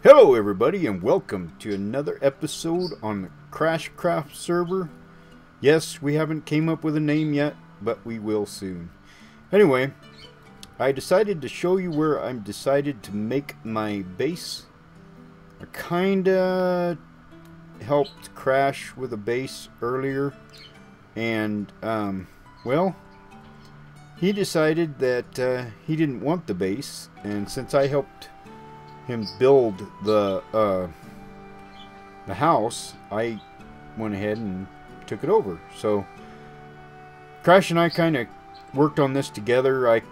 Hello everybody and welcome to another episode on the Crashcraft server. Yes, we haven't came up with a name yet, but we will soon. Anyway, I decided to show you where I've decided to make my base. I kinda helped Crash with a base earlier, and well, he decided that he didn't want the base, and since I helped him build the house, I went ahead and took it over. So Crash and I kind of worked on this together. I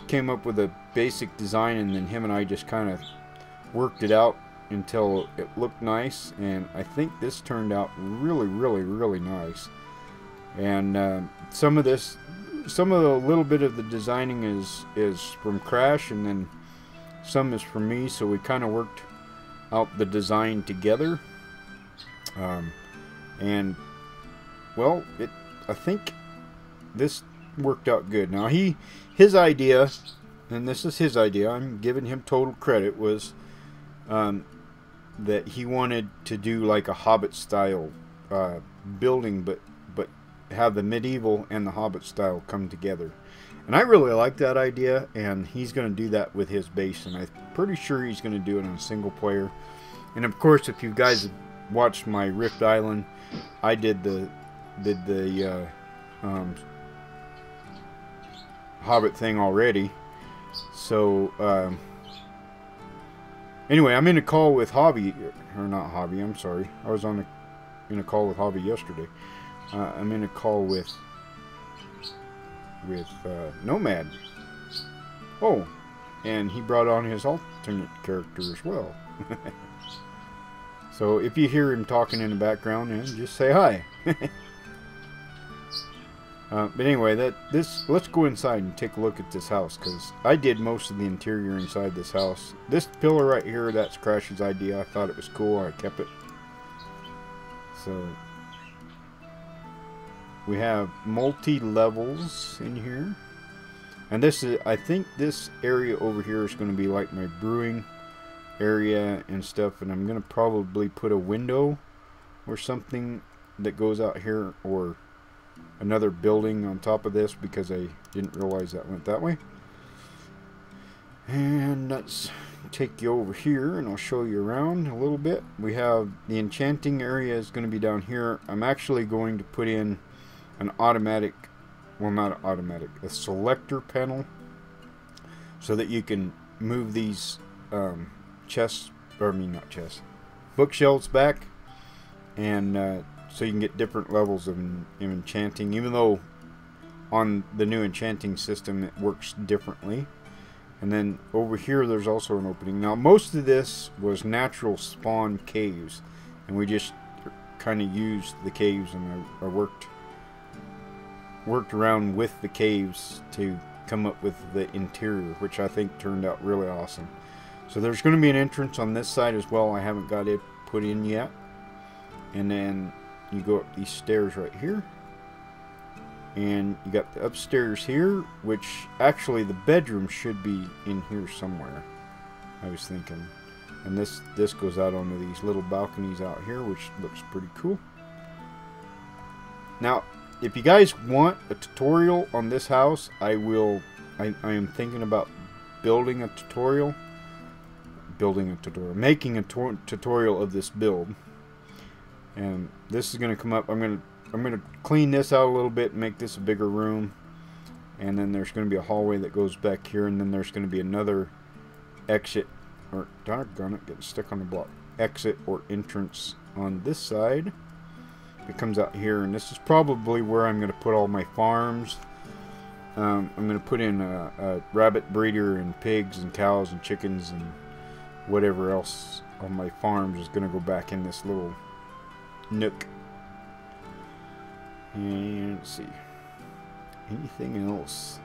came up with a basic design, and then him and I just kind of worked it out until it looked nice, and I think this turned out really nice. And some of the little bit of the designing is from Crash, and then some is from me, so we kind of worked out the design together. And well, I think this worked out good. Now his idea, and this is his idea, I'm giving him total credit, was that he wanted to do like a Hobbit style building, but have the medieval and the Hobbit style come together. And I really like that idea, and he's going to do that with his base, and I'm pretty sure he's going to do it on single player. And of course, if you guys have watched my Rift Island, I did the Hobbit thing already. So anyway, I'm in a call with Hobby, or not Hobby, I'm sorry. I was in a call with Hobby yesterday. I'm in a call with Nomad. Oh, and he brought on his alternate character as well. So if you hear him talking in the background, just say hi. But anyway, let's go inside and take a look at this house, because I did most of the interior inside this house. This pillar right here, that's Crash's idea. I thought it was cool. I kept it. So we have multi-levels in here, and this is, I think this area over here is going to be like my brewing area and stuff, and I'm going to probably put a window or something that goes out here, or another building on top of this, because I didn't realize that went that way. And let's take you over here and I'll show you around a little bit. We have the enchanting area is going to be down here. I'm actually going to put in an automatic, well, not automatic, a selector panel, so that you can move these chests, or I mean not chests, bookshelves back, and so you can get different levels of enchanting, even though on the new enchanting system it works differently. And then over here there's also an opening. Now most of this was natural spawn caves, and we just kind of used the caves, and I worked around with the caves to come up with the interior, which I think turned out really awesome. So there's going to be an entrance on this side as well. I haven't got it put in yet. And then you go up these stairs right here, and you got the upstairs here, which actually the bedroom should be in here somewhere, I was thinking. And this goes out onto these little balconies out here, which looks pretty cool. Now if you guys want a tutorial on this house, I am thinking about making a tutorial of this build. And this is going to come up. I'm going to clean this out a little bit and make this a bigger room. And then there's going to be a hallway that goes back here, and then there's going to be another exit, or doggone it, getting stuck on the block, exit or entrance on this side. It comes out here, and this is probably where I'm going to put all my farms. I'm going to put in a rabbit breeder and pigs and cows and chickens and whatever else on my farms is going to go back in this little nook. And let's see, anything else?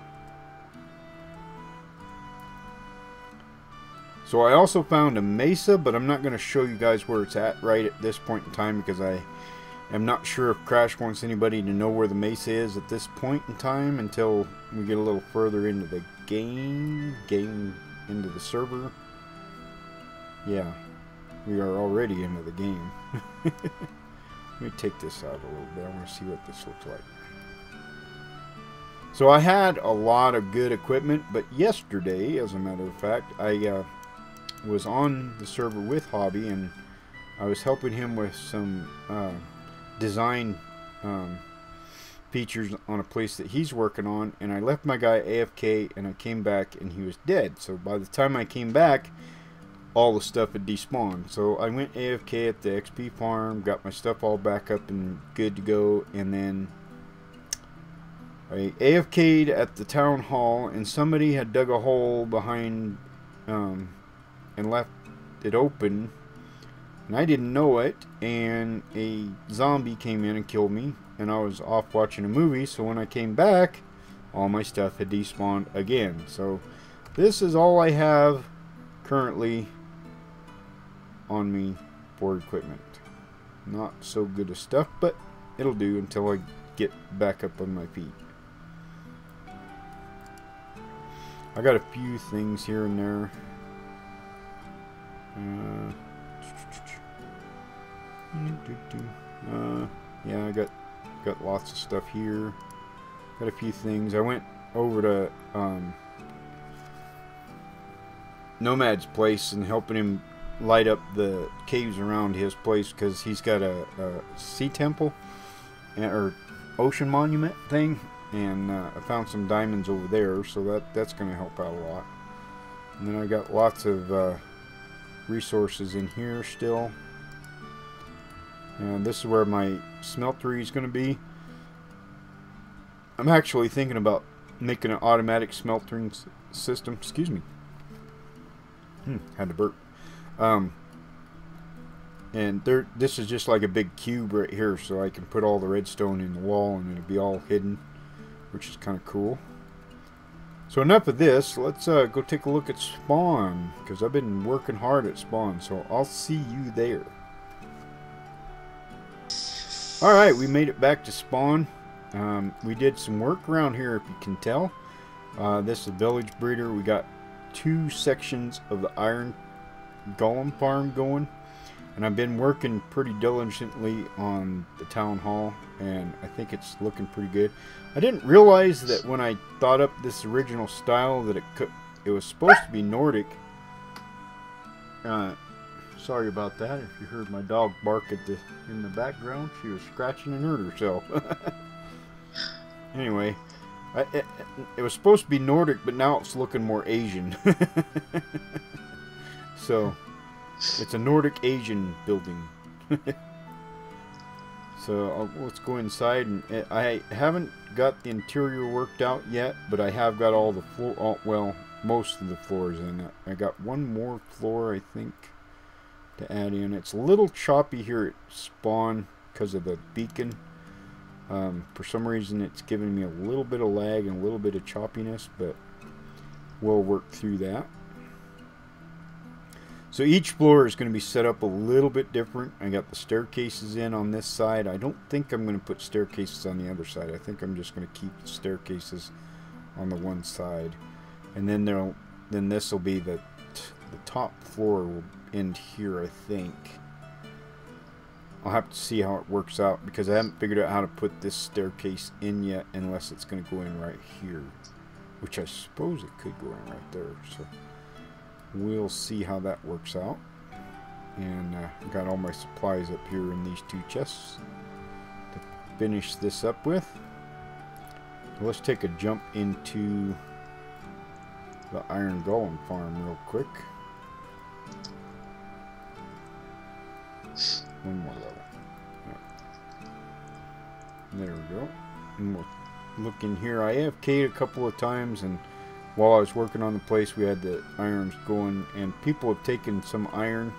So I also found a mesa, but I'm not going to show you guys where it's at right at this point in time, because I'm not sure if Crash wants anybody to know where the mesa is at this point in time until we get a little further into the game into the server. Yeah, we are already into the game. Let me take this out a little bit. I want to see what this looks like. So I had a lot of good equipment, but yesterday, as a matter of fact, I was on the server with Hobby, and I was helping him with some design features on a place that he's working on, and I left my guy AFK, and I came back and he was dead. So by the time I came back, all the stuff had despawned. So I went AFK at the XP farm, got my stuff all back up and good to go, and then I AFK'd at the town hall, and somebody had dug a hole behind and left it open, and I didn't know it, and a zombie came in and killed me, and I was off watching a movie. So when I came back, all my stuff had despawned again. So this is all I have currently on me for equipment. Not so good of stuff, but it'll do until I get back up on my feet. I got a few things here and there. Yeah, I got lots of stuff here. Got a few things. I went over to Nomad's place and helping him light up the caves around his place, because he's got a sea temple or ocean monument thing, and I found some diamonds over there, so that's going to help out a lot. And then I got lots of resources in here still. And this is where my smeltery is going to be. I'm actually thinking about making an automatic smeltering system. Excuse me. Had to burp. And this is just like a big cube right here, so I can put all the redstone in the wall and it'll be all hidden, which is kind of cool. So enough of this. Let's go take a look at spawn, because I've been working hard at spawn, so I'll see you there. Alright, we made it back to spawn. We did some work around here, if you can tell. This is a village breeder. We got 2 sections of the iron golem farm going, and I've been working pretty diligently on the town hall, and I think it's looking pretty good. I didn't realize that when I thought up this original style that it was supposed to be Nordic. Sorry about that if you heard my dog bark in the background. She was scratching and hurt herself. Anyway, it was supposed to be Nordic, but now it's looking more Asian. So it's a Nordic Asian building. So let's go inside, and I haven't got the interior worked out yet, but I have got all the floor, well, most of the floors in it. I got one more floor, I think, to add in. It's a little choppy here at spawn because of the beacon. For some reason it's giving me a little bit of lag and a little bit of choppiness, but we'll work through that. So each floor is going to be set up a little bit different. I got the staircases in on this side. I don't think I'm going to put staircases on the other side. I think I'm just going to keep the staircases on the one side, and then this will be the top floor will end here, I think. I'll have to see how it works out, because I haven't figured out how to put this staircase in yet, unless it's going to go in right here, which I suppose it could go in right there. So we'll see how that works out. And I've got all my supplies up here in these 2 chests to finish this up with. So let's take a jump into the Iron Golem farm real quick. One more level. Yeah. There we go. And we'll look in here. I AFK'd a couple of times, and while I was working on the place, we had the irons going, and people have taken some iron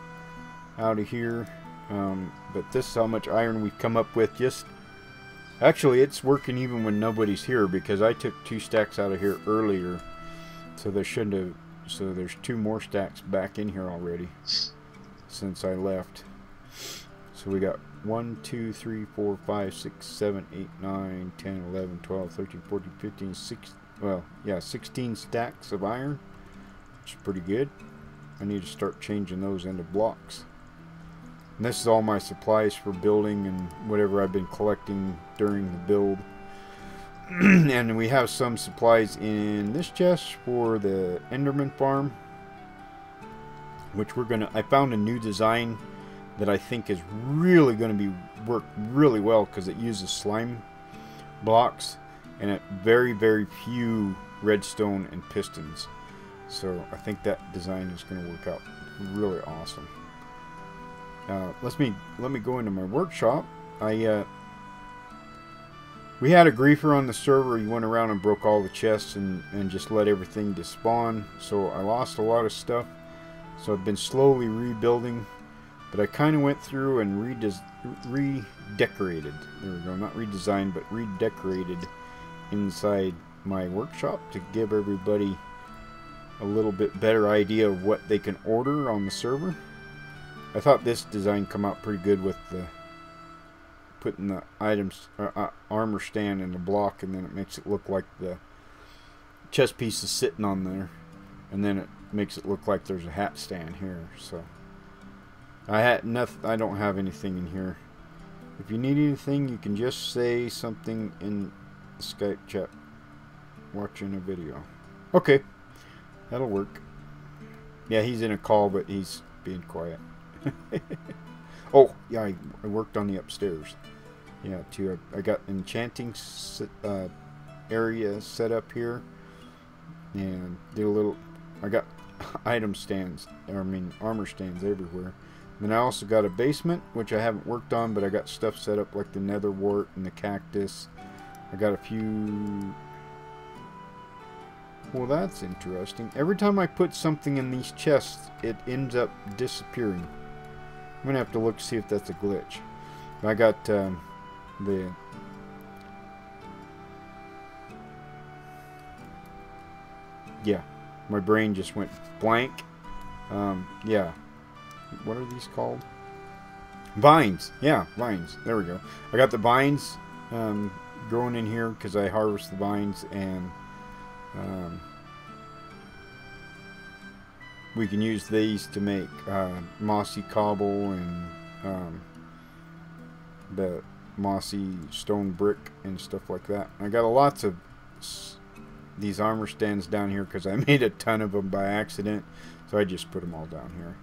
out of here. But this is how much iron we've come up with. Actually, it's working even when nobody's here, because I took 2 stacks out of here earlier, so there shouldn't have. So there's 2 more stacks back in here already since I left. So we got 1, 2, 3, 4, 5, 6, 7, 8, 9, 10, 11, 12, 13, 14, 15, 16. Well, yeah, 16 stacks of iron, which is pretty good. I need to start changing those into blocks. And this is all my supplies for building and whatever I've been collecting during the build. And we have some supplies in this chest for the Enderman farm, which I found a new design that I think is really going to work really well, because it uses slime blocks and it very few redstone and pistons. So I think that design is going to work out really awesome. Let me go into my workshop. We had a griefer on the server. He went around and broke all the chests and just let everything despawn. So I lost a lot of stuff. So I've been slowly rebuilding. But I kind of went through and redecorated. There we go. Not redesigned, but redecorated inside my workshop to give everybody a little bit better idea of what they can order on the server. I thought this design come out pretty good with the putting the items armor stand in the block, and then it makes it look like the chest piece is sitting on there, and then it makes it look like there's a hat stand here. So I don't have anything in here. If you need anything, you can just say something in the Skype chat watching a video. Okay, that'll work. Yeah, he's in a call, but he's being quiet. Oh yeah, I worked on the upstairs. Yeah, too. I got enchanting area set up here, and did a little. I got item stands, armor stands everywhere. Then I also got a basement, which I haven't worked on, but I got stuff set up like the nether wart and the cactus. I got a few. Well, that's interesting. Every time I put something in these chests, it ends up disappearing. I'm gonna have to look to see if that's a glitch. I got yeah, my brain just went blank. Yeah, what are these called? Vines. Yeah, vines. There we go. I got the vines growing in here because I harvest the vines, and we can use these to make mossy cobble and the mossy stone brick and stuff like that. I got lots of these armor stands down here because I made a ton of them by accident, so I just put them all down here.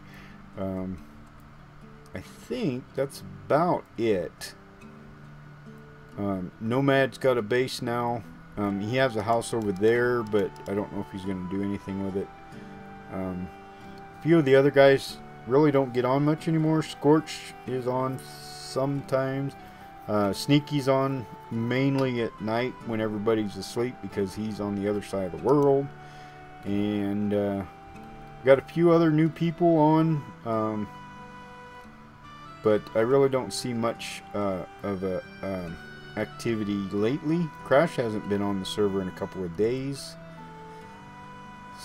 I think that's about it. Nomad's got a base now. He has a house over there, but I don't know if he's going to do anything with it. A few of the other guys really don't get on much anymore. Scorch is on sometimes. Sneaky's on mainly at night when everybody's asleep because he's on the other side of the world. And got a few other new people on, but I really don't see much of a activity lately. Crash hasn't been on the server in a couple of days,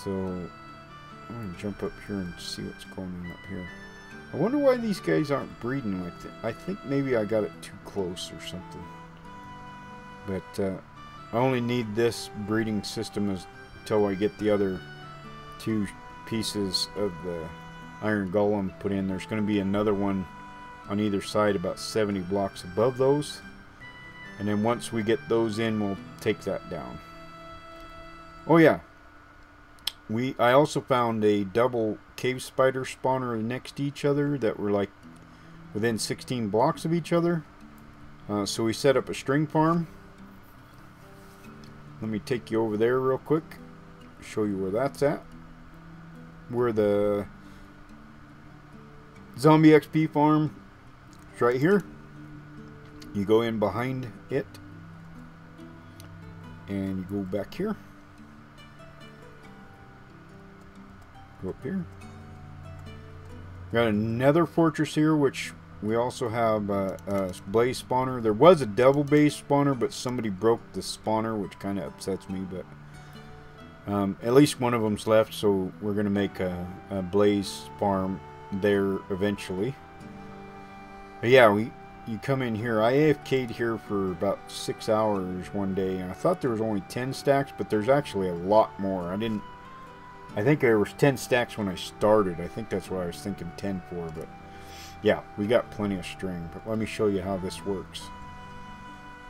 so I'm going to jump up here and see what's going on up here. I wonder why these guys aren't breeding like that. I think maybe I got it too close or something. But I only need this breeding system until I get the other 2 pieces of the iron golem put in. There's going to be another one on either side about 70 blocks above those. And then once we get those in, we'll take that down. Oh yeah. I also found a double cave spider spawner next to each other that were like within 16 blocks of each other. So we set up a string farm. Let me take you over there real quick. Show you where that's at. Where the zombie XP farm is right here. You go in behind it and you go back here. Go up here. Got another fortress here, which we also have a blaze spawner. There was a double base spawner, but somebody broke the spawner, which kind of upsets me. But at least one of them's left, so we're going to make a blaze farm there eventually. But yeah, you come in here. I AFK'd here for about 6 hours one day, and I thought there was only 10 stacks, but there's actually a lot more. I think there was 10 stacks when I started. I think that's what I was thinking 10 for, but yeah, we got plenty of string. But let me show you how this works.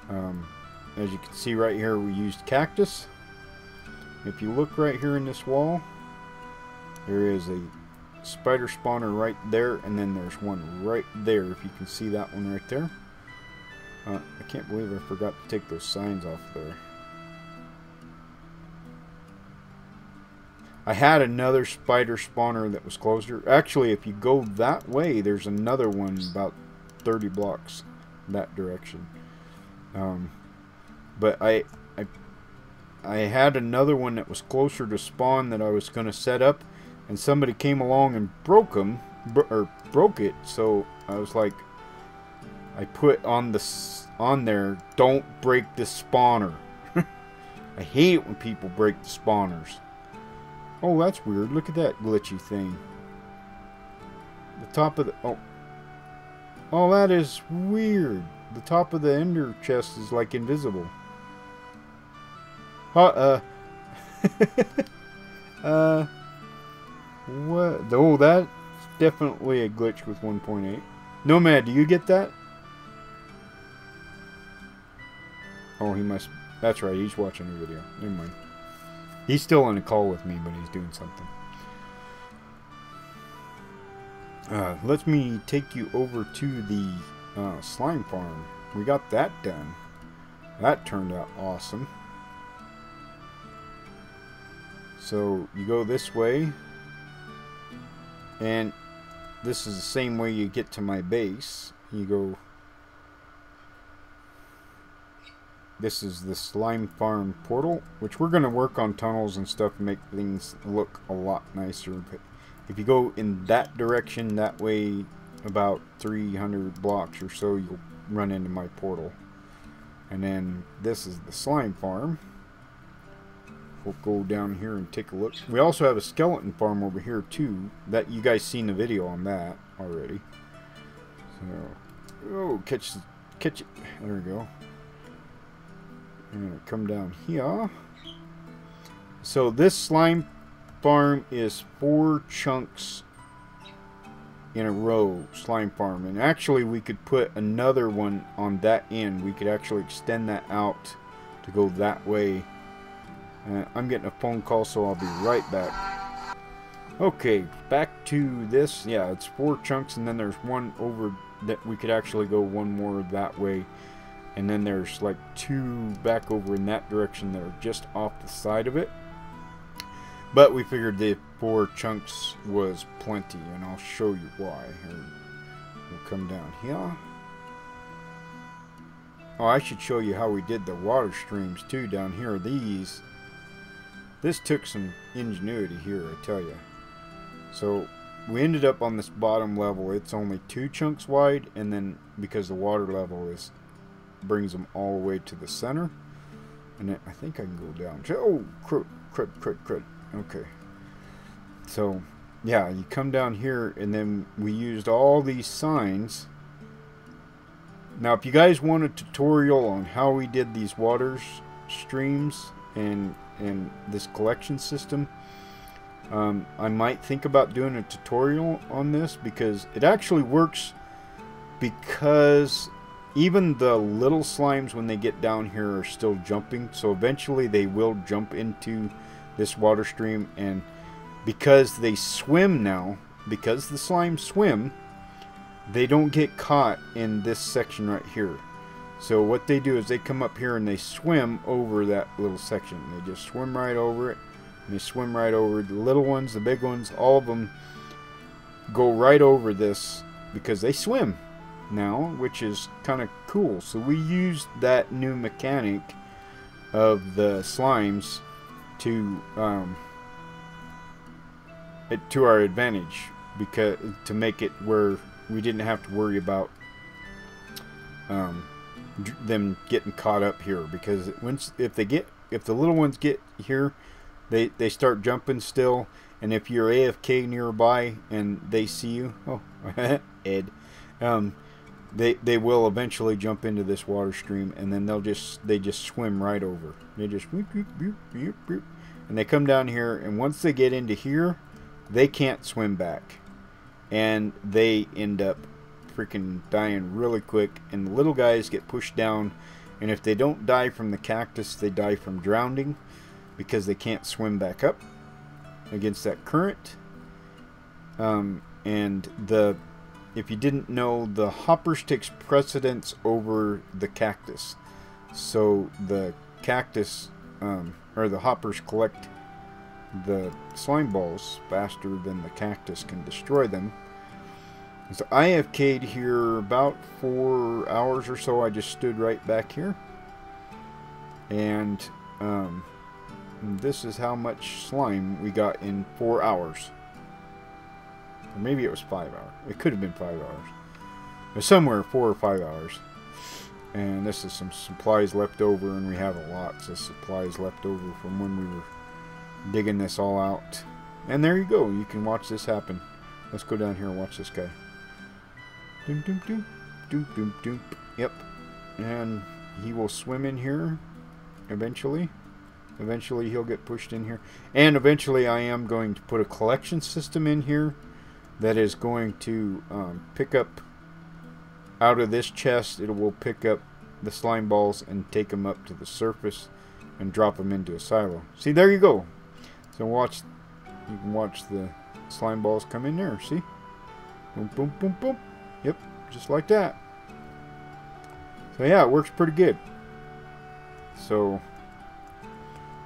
As you can see right here, we used cactus. If you look right here in this wall, there is a spider spawner right there, and then there's one right there, if you can see that one right there. I can't believe I forgot to take those signs off there. I had another spider spawner that was closer. Actually, if you go that way, there's another one about 30 blocks that direction. But I had another one that was closer to spawn that I was going to set up, and somebody came along and broke it. So I was like, I put on there, don't break the spawner. I hate it when people break the spawners. Oh, that's weird. Look at that glitchy thing. The top of the... Oh, that is weird. The top of the ender chest is like invisible. What? Oh, that's definitely a glitch with 1.8. Nomad, do you get that? Oh, he must... That's right, he's watching the video. Never mind. He's still on a call with me, but he's doing something. Let me take you over to the slime farm. We got that done. That turned out awesome. So you go this way, and this is the same way you get to my base. You go... This is the slime farm portal, which we're going to work on tunnels and stuff to make things look a lot nicer. But if you go in that direction, that way about 300 blocks or so, you'll run into my portal. And then this is the slime farm. We'll go down here and take a look. We also have a skeleton farm over here too. That you guys seen the video on that already. So, oh, catch it. There we go. I'm going to come down here. So this slime farm is 4 chunks in a row, slime farm. And actually we could put another one on that end. We could actually extend that out to go that way. I'm getting a phone call, so I'll be right back. Okay, back to this. Yeah, it's 4 chunks, and then there's one over that we could actually go one more that way. And then there's like 2 back over in that direction that are just off the side of it. But we figured the 4 chunks was plenty, and I'll show you why. Here, we'll come down here. Oh, I should show you how we did the water streams too down here. This took some ingenuity here, I tell you. So we ended up on this bottom level. It's only 2 chunks wide, and then because the water level brings them all the way to the center, and then I think I can go down. Oh, crud. Okay. So yeah, you come down here, and then we used all these signs. Now, if you guys want a tutorial on how we did these water streams and this collection system, I might think about doing a tutorial on this, because it actually works. Because even the little slimes, when they get down here, are still jumping, so eventually they will jump into this water stream. And because they swim now, because the slimes swim, they don't get caught in this section right here. So what they do is they come up here and they swim over that little section. They just swim right over it, and they swim right over it. The little ones, the big ones, all of them go right over this because they swim now, which is kind of cool. So we used that new mechanic of the slimes to our advantage, because to make it where we didn't have to worry about them getting caught up here, because if the little ones get here, they start jumping still, and if you're AFK nearby and they see you, oh Ed, they will eventually jump into this water stream, and then they just swim right over. They just whoop, whoop, whoop, whoop, whoop, and they come down here, and once they get into here, they can't swim back, and they end up freaking dying really quick, and the little guys get pushed down, and if they don't die from the cactus, they die from drowning because they can't swim back up against that current. And if you didn't know, the hoppers takes precedence over the cactus, so the cactus or the hoppers collect the slime balls faster than the cactus can destroy them. So I AFK'd here about 4 hours or so. I just stood right back here, and this is how much slime we got in 4 hours. Or maybe it was 5 hours. It could have been 5 hours. But somewhere 4 or 5 hours. And this is some supplies left over, and we have lots of supplies left over from when we were digging this all out. And there you go. You can watch this happen. Let's go down here and watch this guy. Doom, doom, doom. Doom, doom, doom. Yep. And he will swim in here eventually. Eventually he'll get pushed in here. And eventually I am going to put a collection system in here that is going to pick up out of this chest. It will pick up the slime balls and take them up to the surface and drop them into a silo. See, there you go. So watch, you can watch the slime balls come in there. See? Boom, boom, boom, boom. Yep, just like that. So yeah, it works pretty good. So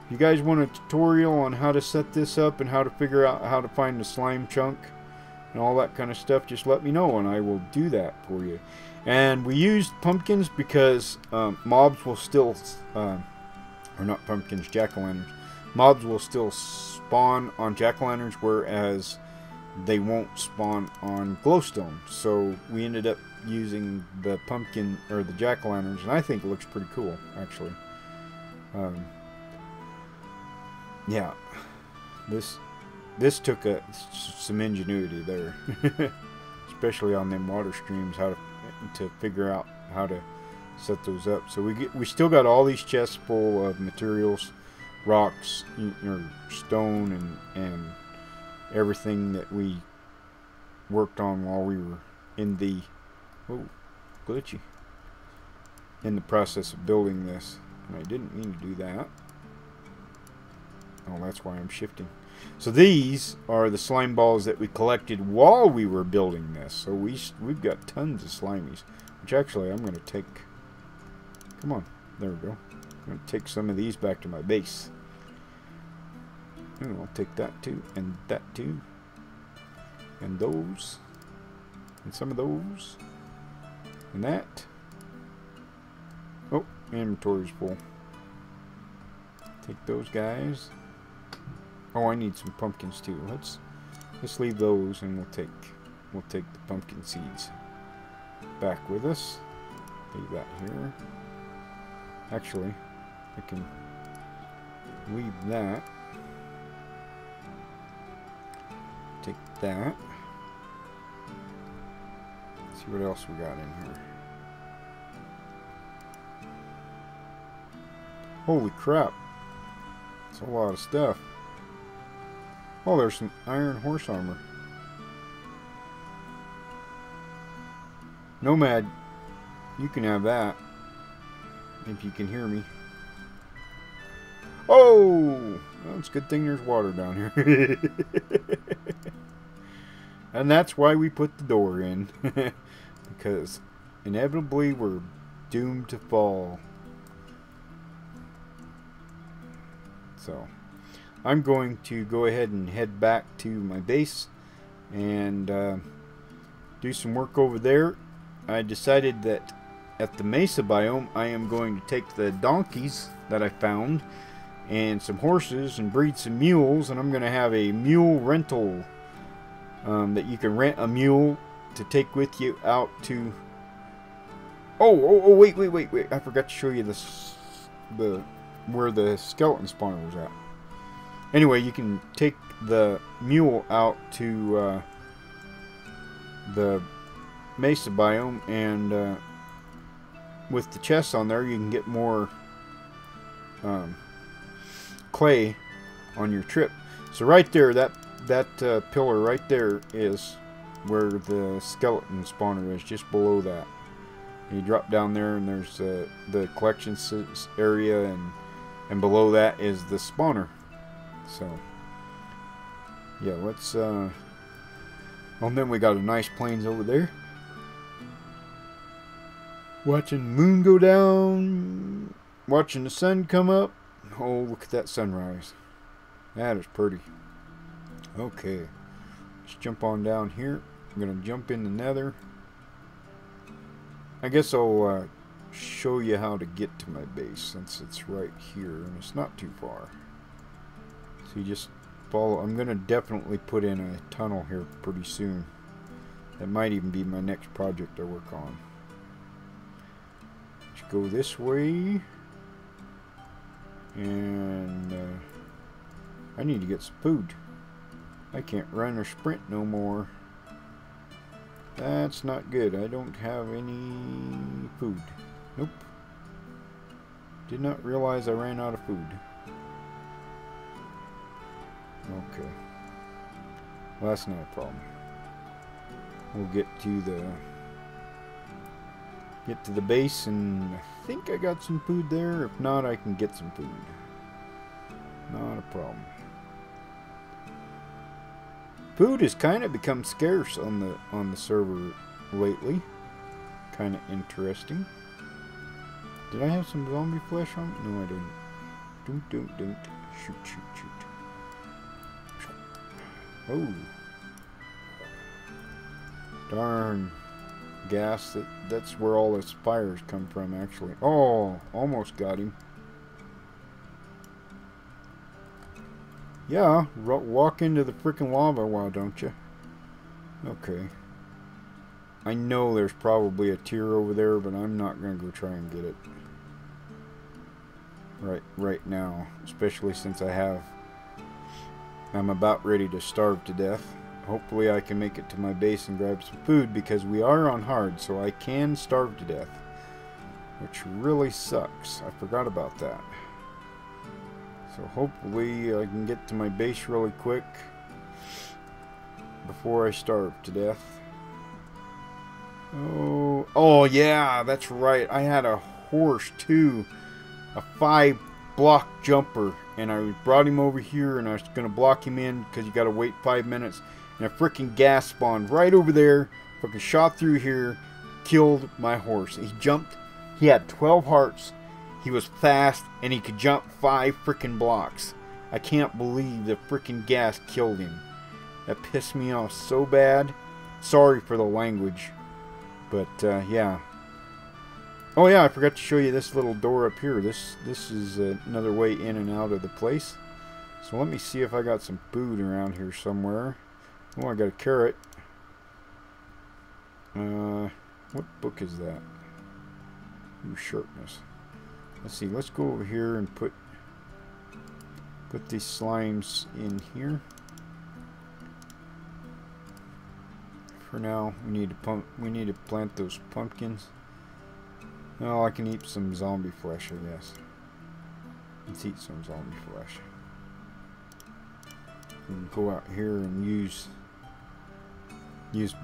if you guys want a tutorial on how to set this up and how to figure out how to find the slime chunk and all that kind of stuff, just let me know and I will do that for you. And we used pumpkins because mobs will still, or not pumpkins, jack-o'-lanterns. Mobs will still spawn on jack-o'-lanterns, whereas they won't spawn on glowstone. So we ended up using the pumpkin, or the jack-o'-lanterns, and I think it looks pretty cool, actually. Yeah, this took some ingenuity there, especially on them water streams, how to figure out how to set those up. So we still got all these chests full of materials, rocks, or stone, and everything that we worked on while we were in the in the process of building this. And I didn't mean to do that. Oh, that's why I'm shifting. So these are the slime balls that we collected while we were building this. So we've got tons of slimies, which actually I'm going to take. Come on, there we go. I'm going to take some of these back to my base. And I'll take that too, and that too, and those, and some of those, and that. Oh, inventory's full. Take those guys. Oh, I need some pumpkins too. Let's leave those, and we'll take the pumpkin seeds back with us. Leave that here. Actually, I can leave that. Take that. Let's see what else we got in here. Holy crap. That's a lot of stuff. Oh, there's some iron horse armor. Nomad, you can have that. If you can hear me. Oh! Well, it's a good thing there's water down here. And that's why we put the door in. Because inevitably we're doomed to fall. So I'm going to go ahead and head back to my base and do some work over there. I decided that at the Mesa biome I am going to take the donkeys that I found and some horses and breed some mules, and I'm going to have a mule rental that you can rent a mule to take with you out to... Oh, wait, I forgot to show you this, where the skeleton spawner was at. Anyway, you can take the mule out to the Mesa biome, and with the chests on there you can get more clay on your trip. So right there, that pillar right there is where the skeleton spawner is, just below that. And you drop down there, and there's the collection area, and below that is the spawner. So yeah, let's. Well, then we got a nice plains over there. Watching the moon go down, watching the sun come up. Oh, look at that sunrise. That is pretty. Okay, let's jump on down here. I'm gonna jump in the nether. I guess I'll show you how to get to my base, since it's right here and it's not too far. So you just follow. I'm gonna definitely put in a tunnel here pretty soon. That might even be my next project I work on. Let's go this way. And I need to get some food. I can't run or sprint no more. That's not good. I don't have any food. Nope. Did not realize I ran out of food. Okay. Well, that's not a problem. We'll get to the base, and I think I got some food there. If not, I can get some food. Not a problem. Food has kind of become scarce on the server lately. Kind of interesting. Did I have some zombie flesh on? No, I didn't. Don't. Shoot. Oh. Darn. Gas. That's where all the fires come from, actually. Oh, almost got him. Yeah, walk into the freaking lava, why don't you? Okay. I know there's probably a tier over there, but I'm not going to go try and get it. Right now. Especially since I'm about ready to starve to death. Hopefully I can make it to my base and grab some food, because we are on hard, so I can starve to death. Which really sucks. I forgot about that. So hopefully I can get to my base really quick before I starve to death. Oh yeah, that's right. I had a horse too. A 5-block jumper. And I brought him over here, and I was going to block him in because you got to wait 5 minutes. And a freaking gas spawned right over there. Fucking shot through here. Killed my horse. He jumped. He had 12 hearts. He was fast, and he could jump 5 freaking blocks. I can't believe the freaking gas killed him. That pissed me off so bad. Sorry for the language. But, yeah. Oh, yeah, I forgot to show you this little door up here. This is another way in and out of the place. So let me see if I got some food around here somewhere. Oh, I got a carrot. What book is that? Ooh, sharpness. Let's see, let's go over here and put these slimes in here. For now, we need to plant those pumpkins. Oh, I can eat some zombie flesh, I guess. Let's eat some zombie flesh. We can go out here and use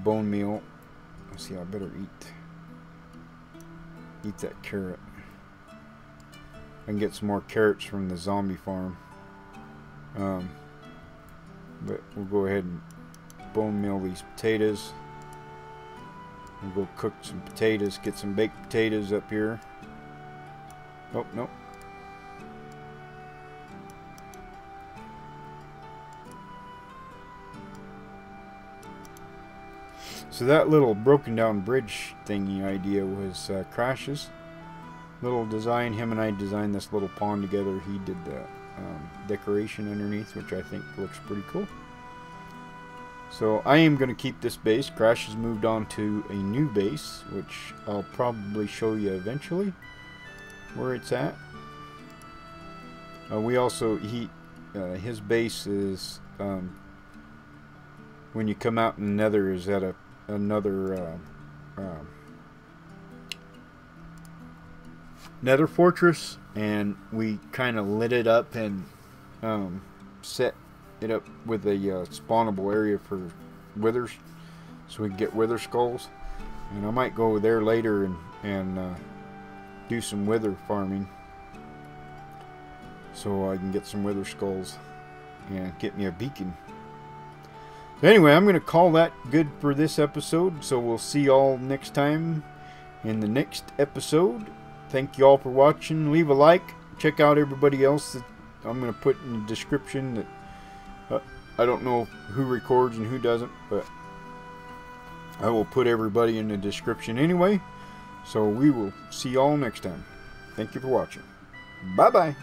bone meal. Let's see, I better eat that carrot. I can get some more carrots from the zombie farm. But we'll go ahead and bone meal these potatoes. We'll go cook some potatoes, get some baked potatoes up here. Oh, no. So that little broken down bridge thingy idea was Crash's little design. Him and I designed this little pond together. He did the decoration underneath, which I think looks pretty cool. So I am going to keep this base. Crash has moved on to a new base, which I'll probably show you eventually where it's at. We also, his base is, when you come out in the nether, is at another nether fortress, and we kind of lit it up and set it up with a spawnable area for withers, so we can get wither skulls. And I might go there later and do some wither farming, so I can get some wither skulls and get me a beacon. Anyway, I'm going to call that good for this episode, so we'll see y'all next time in the next episode. Thank you all for watching. Leave a like. Check out everybody else that I'm going to put in the description. That I don't know who records and who doesn't, but I will put everybody in the description anyway. So we will see y'all next time. Thank you for watching. Bye-bye.